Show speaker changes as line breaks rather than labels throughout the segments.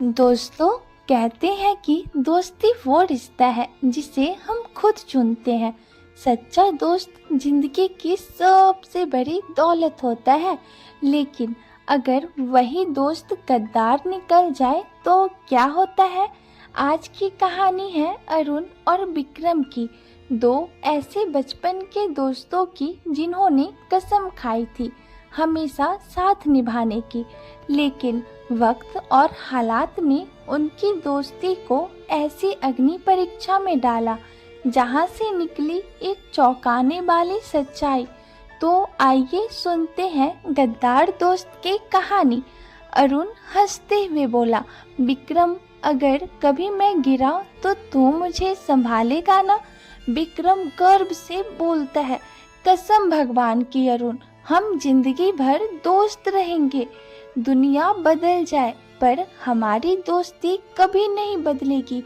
दोस्तों, कहते हैं कि दोस्ती वो रिश्ता है जिसे हम खुद चुनते हैं। सच्चा दोस्त जिंदगी की सबसे बड़ी दौलत होता है। लेकिन अगर वही दोस्त गद्दार निकल जाए तो क्या होता है? आज की कहानी है अरुण और विक्रम की, दो ऐसे बचपन के दोस्तों की जिन्होंने कसम खाई थी हमेशा साथ निभाने की। लेकिन वक्त और हालात ने उनकी दोस्ती को ऐसी अग्नि परीक्षा में डाला जहां से निकली एक चौंकाने वाली सच्चाई। तो आइए सुनते हैं गद्दार दोस्त की कहानी। अरुण हंसते हुए बोला, विक्रम, अगर कभी मैं गिरा तो तू मुझे संभालेगा ना? विक्रम गर्व से बोलता है, कसम भगवान की अरुण, हम जिंदगी भर दोस्त रहेंगे। दुनिया बदल जाए पर हमारी दोस्ती कभी नहीं बदलेगी।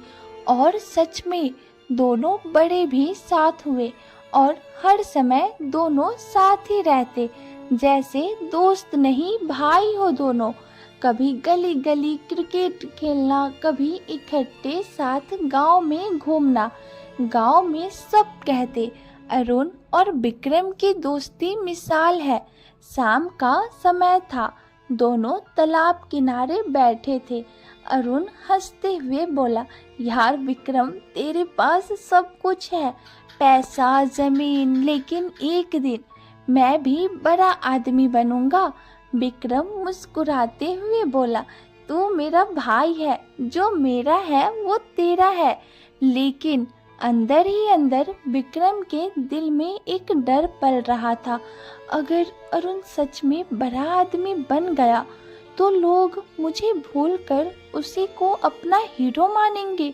और सच में दोनों बड़े भी साथ हुए और हर समय दोनों साथ ही रहते, जैसे दोस्त नहीं भाई हो दोनों। कभी गली गली क्रिकेट खेलना, कभी इकट्ठे साथ गांव में घूमना। गांव में सब कहते अरुण और विक्रम की दोस्ती मिसाल है। शाम का समय था, दोनों तालाब किनारे बैठे थे। अरुण हंसते हुए बोला, यार विक्रम, तेरे पास सब कुछ है, पैसा, जमीन, लेकिन एक दिन मैं भी बड़ा आदमी बनूंगा। विक्रम मुस्कुराते हुए बोला, तू मेरा भाई है, जो मेरा है वो तेरा है। लेकिन अंदर ही अंदर विक्रम के दिल में एक डर पल रहा था। अगर अरुण सच में बड़ा आदमी बन गया तो लोग मुझे भूलकर उसी को अपना हीरो मानेंगे।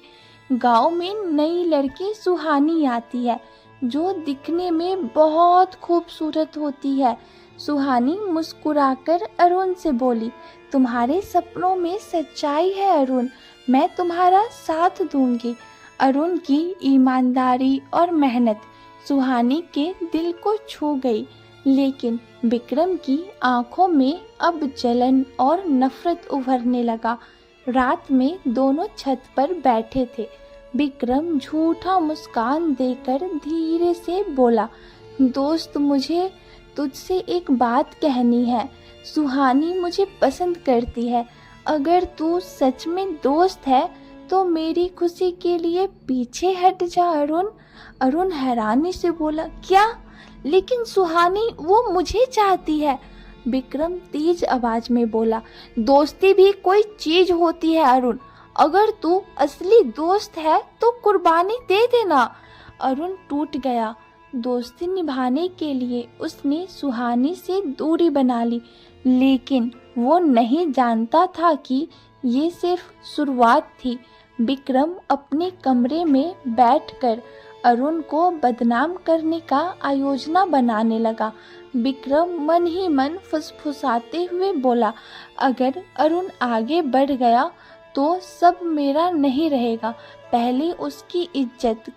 गांव में नई लड़की सुहानी आती है जो दिखने में बहुत खूबसूरत होती है। सुहानी मुस्कुराकर अरुण से बोली, तुम्हारे सपनों में सच्चाई है अरुण, मैं तुम्हारा साथ दूंगी। अरुण की ईमानदारी और मेहनत सुहानी के दिल को छू गई। लेकिन विक्रम की आंखों में अब जलन और नफरत उभरने लगा। रात में दोनों छत पर बैठे थे। विक्रम झूठा मुस्कान देकर धीरे से बोला, दोस्त, मुझे तुझसे एक बात कहनी है। सुहानी मुझे पसंद करती है। अगर तू सच में दोस्त है तो मेरी खुशी के लिए पीछे हट जा अरुण। अरुण हैरानी से बोला, क्या? लेकिन सुहानी वो मुझे चाहती है। विक्रम तेज आवाज में बोला, दोस्ती भी कोई चीज होती है अरुण, अगर तू असली दोस्त है तो कुर्बानी दे देना। अरुण टूट गया। दोस्ती निभाने के लिए उसने सुहानी से दूरी बना ली, लेकिन वो नहीं जानता था कि ये सिर्फ शुरुआत थी। विक्रम अपने कमरे में बैठकर अरुण को बदनाम करने का आयोजना बनाने लगा। विक्रम मन ही मन फुसफुसाते हुए बोला, अगर अरुण आगे बढ़ गया तो सब मेरा नहीं रहेगा। पहले उसकी इज्जत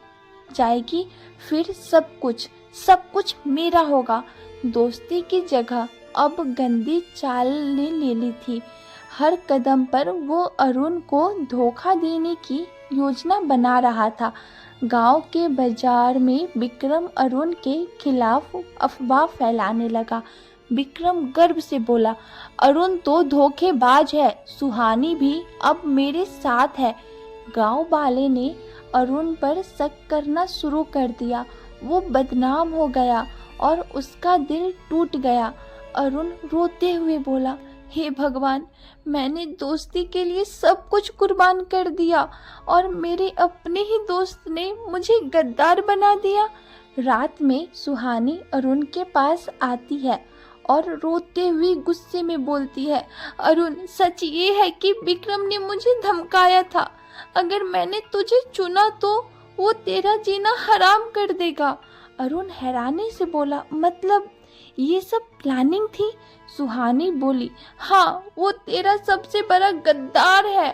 जाएगी, फिर सब कुछ मेरा होगा। दोस्ती की जगह अब गंदी चाल ने ले ली थी। हर कदम पर वो अरुण को धोखा देने की योजना बना रहा था। गांव के बाजार में विक्रम अरुण के खिलाफ अफवाह फैलाने लगा। विक्रम गर्व से बोला, अरुण तो धोखेबाज है, सुहानी भी अब मेरे साथ है। गांव वाले ने अरुण पर शक करना शुरू कर दिया। वो बदनाम हो गया और उसका दिल टूट गया। अरुण रोते हुए बोला, हे भगवान, मैंने दोस्ती के लिए सब कुछ कुर्बान कर दिया और मेरे अपने ही दोस्त ने मुझे गद्दार बना दिया। रात में सुहानी अरुण के पास आती है और रोते हुए गुस्से में बोलती है, अरुण, सच ये है कि विक्रम ने मुझे धमकाया था। अगर मैंने तुझे चुना तो वो तेरा जीना हराम कर देगा। अरुण हैरानी से बोला, मतलब ये सब प्लानिंग थी? सुहानी बोली, हाँ, वो तेरा सबसे बड़ा गद्दार है।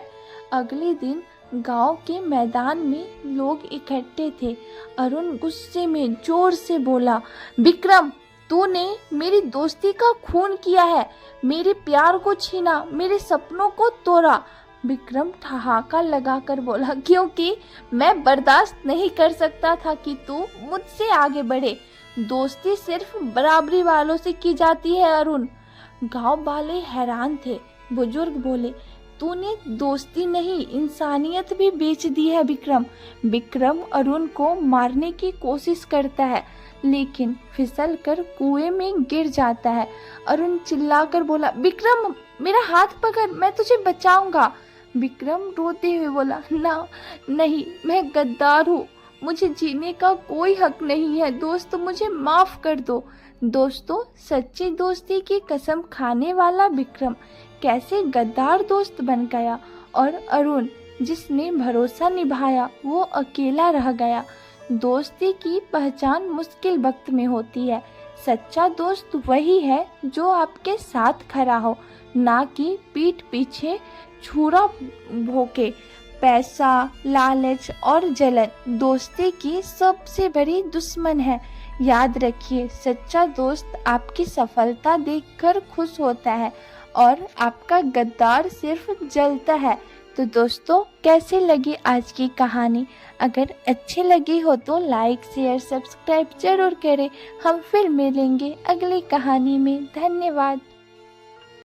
अगले दिन गांव के मैदान में लोग इकट्ठे थे। अरुण गुस्से में जोर से बोला, विक्रम, तूने मेरी दोस्ती का खून किया है, मेरे प्यार को छीना, मेरे सपनों को तोड़ा। विक्रम ठहाका लगाकर बोला, क्योंकि मैं बर्दाश्त नहीं कर सकता था कि तू मुझसे आगे बढ़े। दोस्ती सिर्फ बराबरी वालों से की जाती है अरुण। गांव वाले हैरान थे। बुजुर्ग बोले, तूने दोस्ती नहीं इंसानियत भी बेच दी है विक्रम। विक्रम अरुण को मारने की कोशिश करता है, लेकिन फिसल कर कुएं में गिर जाता है। अरुण चिल्लाकर बोला, विक्रम मेरा हाथ पकड़, मैं तुझे बचाऊंगा। विक्रम रोते हुए बोला, ना नहीं, मैं गद्दार हूँ, मुझे जीने का कोई हक नहीं है। दोस्त मुझे माफ कर दो। दोस्तों, सच्ची दोस्ती की कसम खाने वाला विक्रम कैसे गद्दार दोस्त बन गया, और अरुण जिसने भरोसा निभाया वो अकेला रह गया। दोस्ती की पहचान मुश्किल वक्त में होती है। सच्चा दोस्त वही है जो आपके साथ खड़ा हो, ना कि पीठ पीछे छुरा भोंके। पैसा, लालच और जलन दोस्ती की सबसे बड़ी दुश्मन है। याद रखिए, सच्चा दोस्त आपकी सफलता देखकर खुश होता है और आपका गद्दार सिर्फ जलता है। तो दोस्तों, कैसे लगी आज की कहानी? अगर अच्छी लगी हो तो लाइक, शेयर, सब्सक्राइब जरूर करें। हम फिर मिलेंगे अगली कहानी में। धन्यवाद।